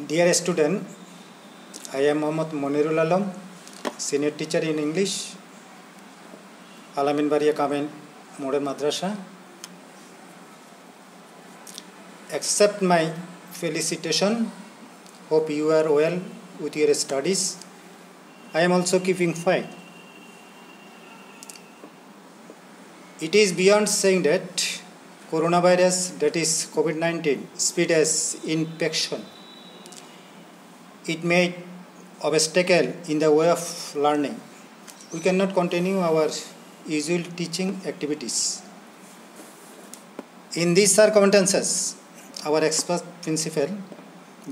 Dear student, I am Mohammad Monirul Alam, senior teacher in English, Alamin Baria Kamen Modern Madrasa. Accept my felicitation. Hope you are well with your studies. I am also keeping fine. It is beyond saying that coronavirus, that is COVID-19, spread as infection. It made obstacle in the way of learning. We cannot continue our usual teaching activities. In these circumstances, our expert principal,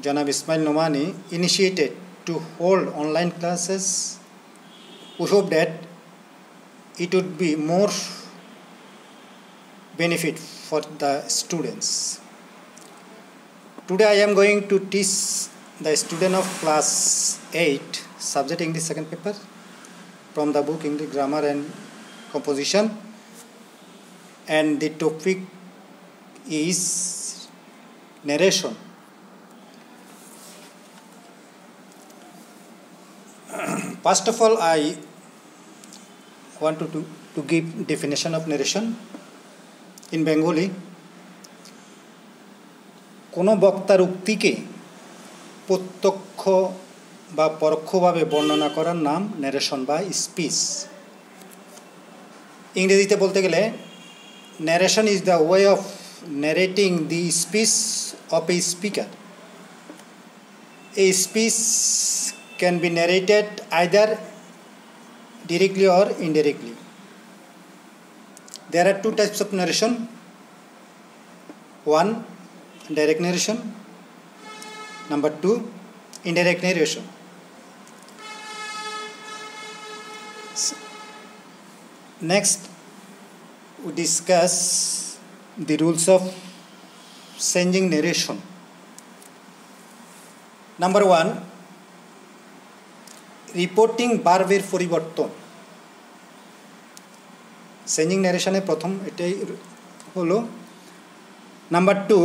Janab Ismail Nomani, initiated to hold online classes. We hope that it would be more benefit for the students. Today I am going to teach the student of class 8, subject English second paper, from the book English Grammar and Composition, and the topic is narration. First of all, I want to give definition of narration in Bengali. কোনো বক্তার উক্তিকে প্রত্যক্ষ বা পরোক্ষভাবে বর্ণনা করার নাম narration বা speech. ইংরেজিতে বলতে গেলে narration is the way of narrating the speech of a speaker. A speech can be narrated either directly or indirectly. There are two types of narration. One, direct narration. Number two, indirect narration. Next, we discuss the rules of changing narration. Number one, reporting ভার্বের পরিবর্তন। Changing ন্যারেশনের প্রথম এটাই হলো। Number two,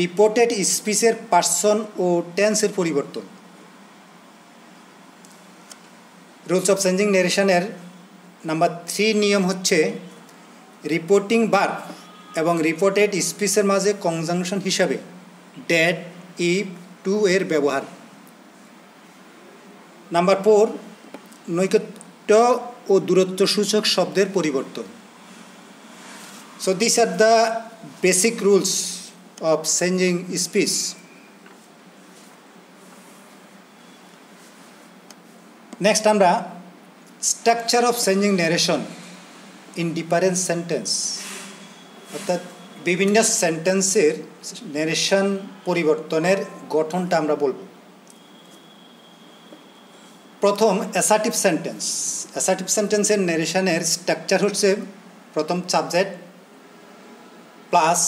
reported স্পিচের person ও টেন্সের পরিবর্তন। Rules of changing ন্যারেশনের number 3 নিয়ম হচ্ছে reporting verb এবং রিপোর্টেড স্পিচের মাঝে কনজাংশন হিসাবে ড্যাট, ইফ, টু এর ব্যবহার। নাম্বার 4, নৈকট্য ও দূরত্ব সূচক শব্দের পরিবর্তন। So these are the basic rules of changing speech. Next আমরা structure of changing narration in different sentence, অর্থাৎ বিভিন্ন সেন্টেন্সের ন্যারেশন পরিবর্তনের গঠনটা আমরা বলবো। প্রথম অ্যাসার্টিভ সেন্টেন্স। অ্যাসার্টিভ সেন্টেন্সের ন্যারেশনের স্ট্রাকচার হচ্ছে প্রথম সাবজেক্ট প্লাস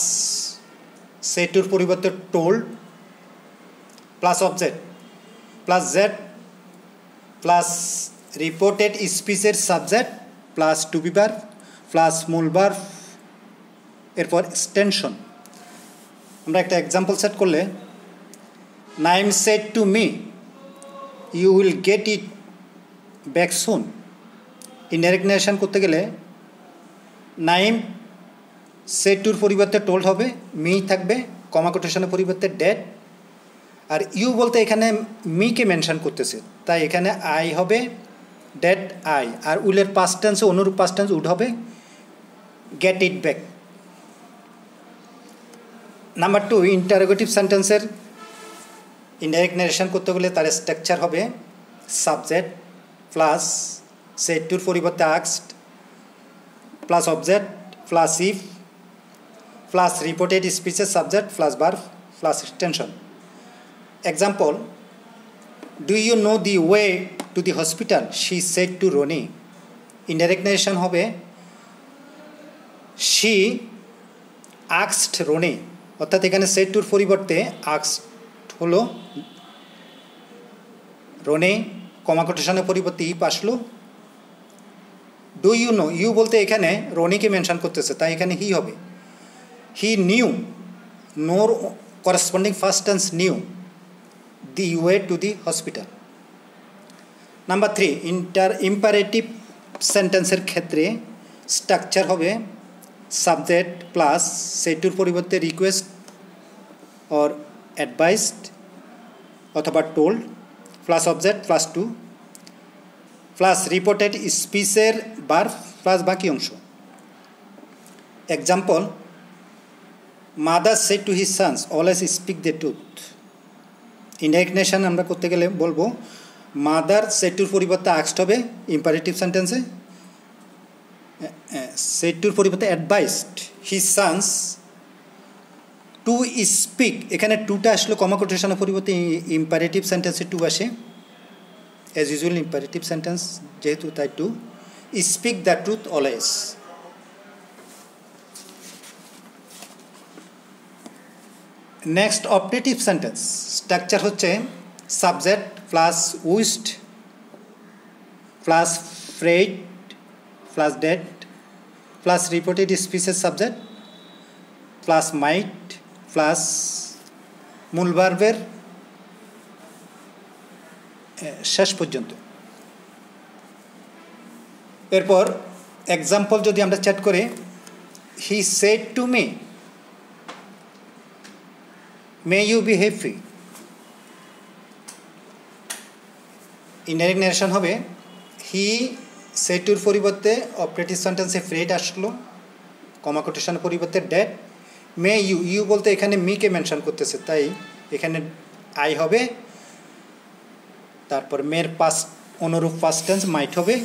সে টুর পরিবর্তে told plus object plus Z plus reported স্পিচের subject plus to be verb plus মূল ভার্ব, এরপর এক্সটেনশন। আমরা একটা এক্সাম্পল সেট করলে, Naim said to me you will get it back soon. Indirect narration করতে গেলে নাইম সেড টুর পরিবর্তে টোল্ড হবে, মি থাকবে, কমা কোটেশনের পরিবর্তে ড্যাড, আর ইউ বলতে এখানে মিকে মেনশন করতেছে, তাই এখানে আই হবে ড্যাড আই, আর উইলের পাস্ট টেন্সে অনুরূপ পাস্ট টেন্স উড হবে gate it back. Number 2, interrogative সেন্টেন্সের ইনডাইরেক্ট ন্যারেশন করতে গেলে তার স্ট্রাকচার হবে সাবজেক্ট প্লাস সেড টুর পরিবর্তে asked plus object plus if plus reported স্পিচের subject plus verb plus extension. Example, do you know the way to the hospital she said to Rony. Indirect narration হবে she asked Rony, অর্থাৎ এখানে shed টুর পরিবর্তে asked হলো, রনি কমা কোটেশনের পরিবর্তে ইফ আসলো। ডু ইউ নো, ইউ বলতে এখানে রনিকে মেনশন করতেছে, তাই এখানে হি হবে। হি নিউ, নোর corresponding first tense knew. the way to the hospital. Number 3, imperative সেন্টেন্সের ক্ষেত্রে স্ট্রাকচার হবে সাবজেক্ট প্লাস সেটুর পরিবর্তে রিকোয়েস্ট অর অ্যাডভাইসড অথবা told plus object plus to plus reported স্পিচের ভার্ব প্লাস বাকি অংশ। Example, mother said to his sons always speak the truth. Indirection আমরা করতে গেলে বলবো মাদার সেড টুর পরিবর্তে আস্কড হবে ইম্পারেটিভ সেন্টেন্সে, সেড টুর পরিবর্তে advised his sons to speak, এখানে টুটা আসলো কমা কোটেশনের পরিবর্তে ইম্পারেটিভ সেন্টেন্সে টু আসে, অ্যাজ ইউজুয়াল ইম্পারেটিভ সেন্টেন্স যেহেতু তাই to speak the truth always. Next operative sentence structure হচ্ছে subject plus wished plus prayed plus that plus reported স্পিচের সাবজেক্ট প্লাস মাইট প্লাস মূল ভার্বের শেষ পর্যন্ত। এরপর এক্সাম্পল যদি আমরা চ্যাট করি, he said to me may you be happy. Indirect narration হবে হি সেড টুর পরিবর্তে অপারেটিভ সেন্টেন্সে ফ্রেড আসলো কমা কোটেশনের পরিবর্তে ডেট, মে ইউ, ইউ বলতে এখানে মিকে মেনশন করতেছে তাই এখানে আই হবে, তারপর মের পাস্ট অনুরূপ পাস্ট টেন্স মাইট হবে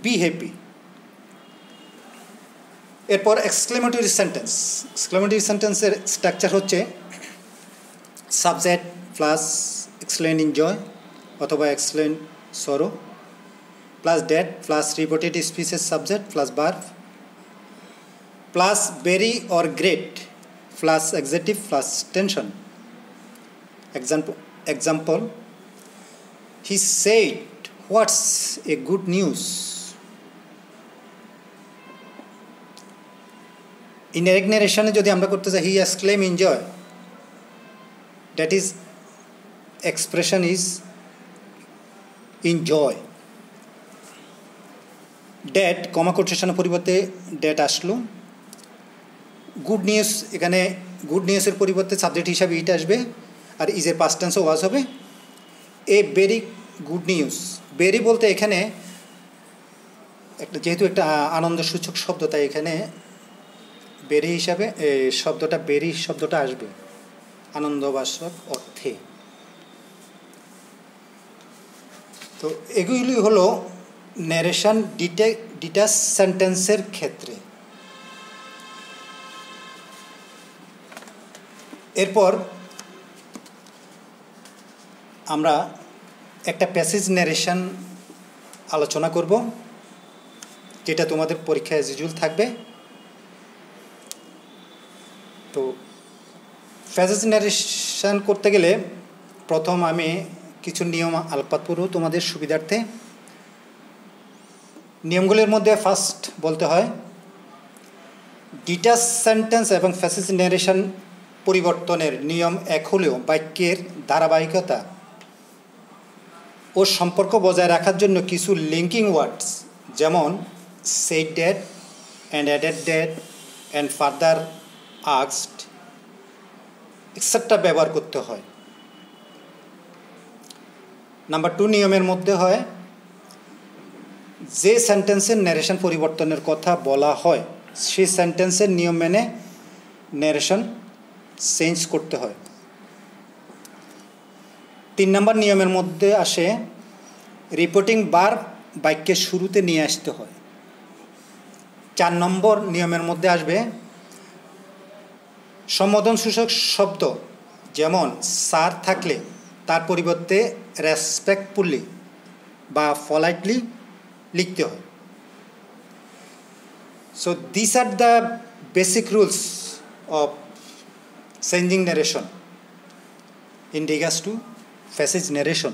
বি হ্যাপি। এরপর এক্সক্লেমেটরি সেন্টেন্স, এক্সক্লেমেটরি সেন্টেন্সের স্ট্রাকচার হচ্ছে সাবজেক্ট প্লাস এক্সপ্লেনিং জয় অথবা explain sorrow plus that plus reported স্পিচের subject plus verb plus very or great plus adjective plus tension. Example, he said what's a good news. Indirect নারেশনে যদি আমরা করতে চাই he exclaim enjoy, that is expression is enjoy. That comma কোটেশনের পরিবর্তে that আসলো, good news এখানে good নিউজের পরিবর্তে সাবজেক্ট হিসাবে ইট আসবে আর ইজের পাস্ট টেন্সও ওয়াজ হবে। A very good news, very বলতে এখানে একটা যেহেতু একটা আনন্দসূচক শব্দ তাই এখানে বেরি হিসাবে শব্দটা বেরি শব্দটা আসবে আনন্দবাসক অর্থে। তো এগুলি হলো ন্যারেশন ডিটাচ সেন্টেন্সের ক্ষেত্রে। এরপর আমরা একটা প্যাসেজ ন্যারেশন আলোচনা করব যেটা তোমাদের পরীক্ষায় অ্যাজ ইউজুয়াল থাকবে। তো প্যাসেজ ন্যারেশন করতে গেলে প্রথম আমি কিছু নিয়ম আলোকপাত করব তোমাদের সুবিধার্থে। নিয়মগুলির মধ্যে ফার্স্ট বলতে হয় ডিটাচ সেন্টেন্স এবং প্যাসেজ ন্যারেশন পরিবর্তনের নিয়ম এক হলেও বাক্যের ধারাবাহিকতা ও সম্পর্ক বজায় রাখার জন্য কিছু লিঙ্কিং ওয়ার্ডস যেমন said that and added that and further asked etcetera ব্যবহার করতে হয়। নাম্বার 2 নিয়মের মধ্যে হয় যে সেন্টেন্সের ন্যারেশন পরিবর্তনের কথা বলা হয় সেই সেন্টেন্সের নিয়ম মেনে ন্যারেশন চেঞ্জ করতে হয়। 3 নম্বর নিয়মের মধ্যে আসে রিপোর্টিং ভার্ব বাক্যের শুরুতে নিয়ে আসতে হয়। 4 নম্বর নিয়মের মধ্যে আসবে সম্বোধনসূচক শব্দ যেমন স্যার থাকলে তার পরিবর্তে রেসপেক্টফুলি বা পলাইটলি লিখতে হয়। So this are the basic rules of changing narration in regards to passage narration.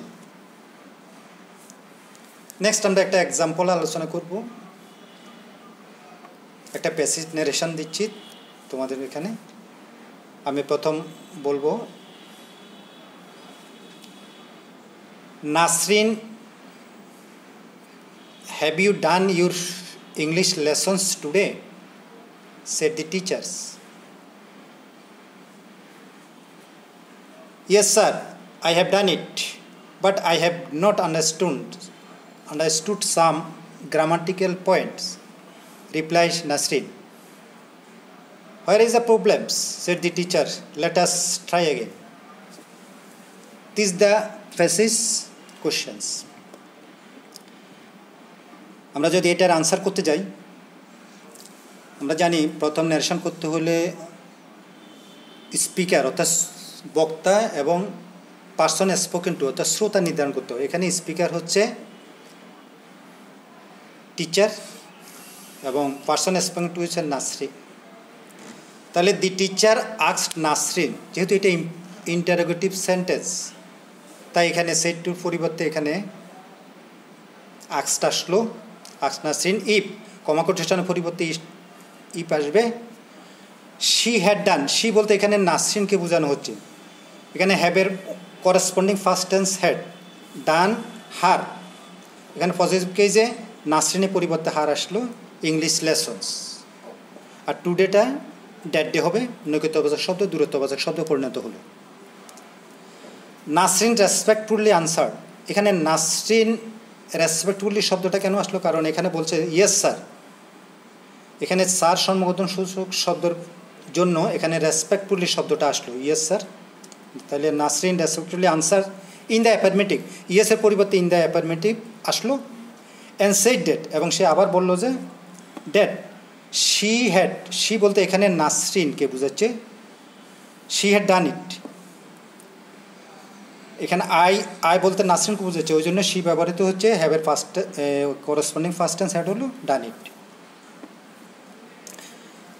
Next আমরা একটা এক্সাম্পল আলোচনা করব। একটা প্যাসেজ ন্যারেশন দিচ্ছি তোমাদের এখানে। আমি প্রথম বলবো Nasrin, have you done your English lessons today? Said the teachers. Yes, sir, I have done it, but I have not understood some grammatical points, replied Nasrin. Where is the problem? Said the teacher. Let us try again. This is the passage questions. আমরা যদি এটার answer করতে যাই, আমরা জানি প্রথম narration করতে হলে স্পিকার অর্থাৎ বক্তা এবং পার্সন স্পোকেন টু অর্থাৎ শ্রোতা নির্ধারণ করতে হবে। এখানে স্পিকার হচ্ছে টিচার এবং পার্সন স্পোকেন টু হচ্ছে নাসরিন। তাহলে দি টিচার আস্কড নাসরিন, যেহেতু এটা ইন্টারোগেটিভ সেন্টেন্স তাই এখানে সেড টুর পরিবর্তে এখানে আস্কড আসলো, আস্কড নাসরিন ইফ, কমা কোটেশনের পরিবর্তে ইফ আসবে। শি হ্যাড ডান, শি বলতে এখানে নাসরিনকে বোঝানো হচ্ছে। এখানে হ্যাভের corresponding first tense had, done her. এখানে পজিটিভ কেজে নাসরিনের পরিবর্তে হার আসলো, ইংলিশ লেসন্স। আর টুডেটা ড্যাট ডে হবে, নৈকট্যবাচক শব্দ দূরত্ববাচক শব্দ পরিণত হলো। নাসরিন রেসপেক্টফুলি আনসার, এখানে নাসরিন রেসপেক্টফুলি শব্দটা কেন আসলো? কারণ এখানে বলছে ইয়েস স্যার, এখানে স্যার সম্বোধন সূচক শব্দের জন্য এখানে রেসপেক্টফুলি শব্দটা আসলো, ইয়েস স্যার। তাহলে Nasrin respectfully answer in the affirmative, ইয়েসের পরিবর্তে ইন দ্য অ্যাফার্মেটিভ আসলো। অ্যান্ড সেড ডেট, এবং সে আবার বলল যে ডেট শি হ্যাড, শি বলতে এখানে নাসরিনকে বোঝাচ্ছে, শি হ্যাড ডান ইট। এখানে আই বলতে নাসরিনকে বোঝাচ্ছে, ওই জন্য শি ব্যবহৃত হচ্ছে, হ্যাভের first corresponding first tense had হলো ডান ইট।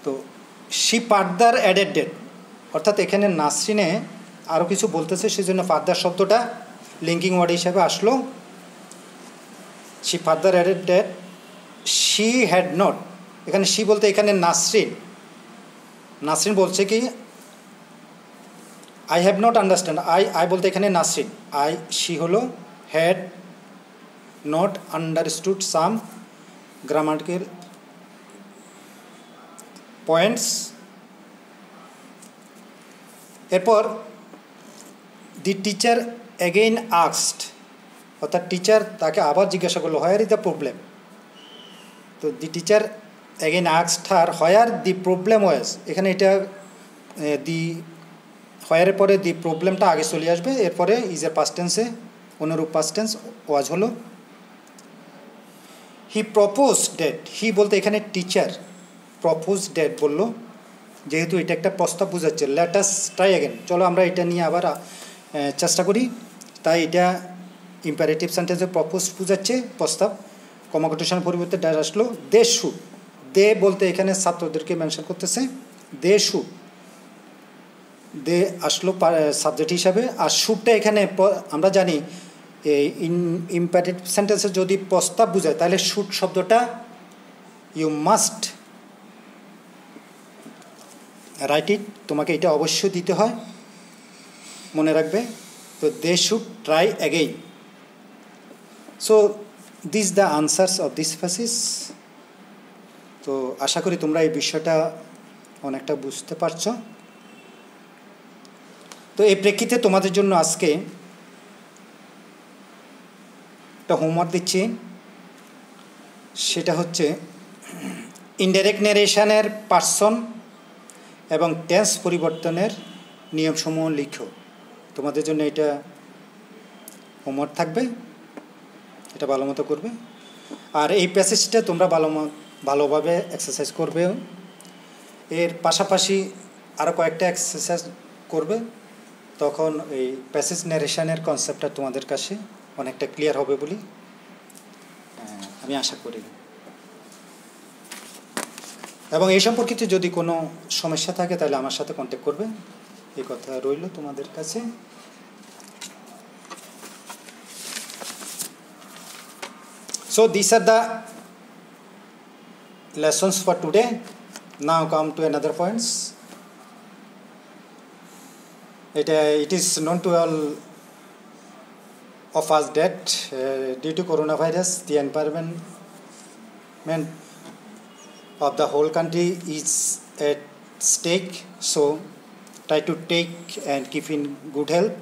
তো শি ফার্দার অ্যাডেড ডেট, অর্থাৎ এখানে নাসরিনে আরও কিছু বলতেছে, সেজন্য ফার্দার শব্দটা লিঙ্কিং ওয়ার্ড হিসাবে আসলো। She further added that she had not, এখানে শি বলতে এখানে নাসরিন বলছে কি I have not understand, I বলতে এখানে নাসরিন, শি হলো had not understood some grammatical points. এরপর দি টিচার অ্যাগেইন আস্কড, অর্থাৎ টিচার তাকে আবার জিজ্ঞাসা করলো হোয়ার ইজ দ্য প্রবলেম। তো the teacher again asked her where the problem was, এখানে এটা দি হোয়ারের পরে দি প্রবলেমটা আগে চলে আসবে, এরপরে ইজের পাস্ট টেন্সে অনুরূপ পাস্ট টেন্স ওয়াজ হলো। হি প্রপোজ ডেট, হি বলতে এখানে টিচার প্রপোজ ডেট বললো, যেহেতু এটা একটা প্রস্তাব বোঝাচ্ছে। লেট আস ট্রাই অ্যাগেন, চলো আমরা এটা নিয়ে আবার চেষ্টা করি। তাই এটা ইম্পারেটিভ সেন্টেন্সে প্রপোজ বোঝাচ্ছে প্রস্তাব, কমা কোটেশনের পরিবর্তে ড্যাশ আসলো। দে শুড, দে বলতে এখানে ছাত্রদেরকে মেনশন করতেছে, দে শুড, দে আসলো সাবজেক্ট হিসাবে। আর শুডটা এখানে আমরা জানি ইম্পারেটিভ সেন্টেন্সে যদি প্রস্তাব বোঝায় তাহলে শুড শব্দটা ইউ মাস্ট রাইট ইট, তোমাকে এটা অবশ্যই দিতে হয়, মনে রাখবে। তো they should try again. So this the answers of this passage. তো আশা করি তোমরা এই বিষয়টা অনেকটা বুঝতে পারছো। তো এই প্রেক্ষিতে তোমাদের জন্য আজকে একটা হোমওয়ার্ক দিচ্ছি, সেটা হচ্ছে ইনডাইরেক্ট ন্যারেশনের পার্সন এবং টেন্স পরিবর্তনের নিয়মসমূহ লিখো। তোমাদের জন্য এটা হোমওয়ার্ক থাকবে, এটা ভালো মতো করবে। আর এই প্যাসেজটা তোমরা ভালোভাবে এক্সারসাইজ করবে। এর পাশাপাশি আরও কয়েকটা এক্সারসাইজ করবে, তখন এই প্যাসেজ ন্যারেশনের কনসেপ্টটা তোমাদের কাছে অনেকটা ক্লিয়ার হবে বলে আমি আশা করি। এবং এই সম্পর্কিত যদি কোনো সমস্যা থাকে তাহলে আমার সাথে কন্ট্যাক্ট করবে, এই কথা রইল তোমাদের কাছে। So these are the lessons for today. Now come to another points. It is known to of us that due to coronavirus, the environment of the whole country is at stake. So try to take and keep in good health,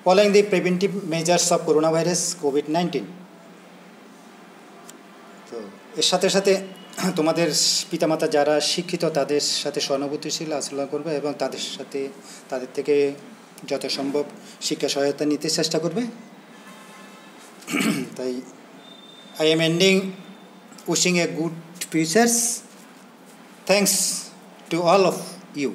following the preventive measures of coronavirus COVID-19. তো এর সাথে সাথে তোমাদের পিতামাতা যারা শিক্ষিত তাদের সাথে সহানুভূতিশীল আচরণ করবে এবং তাদের থেকে যত সম্ভব শিক্ষা সহায়তা নিতে চেষ্টা করবে। তাই I am ending wishing a good futures. Thanks to all of you.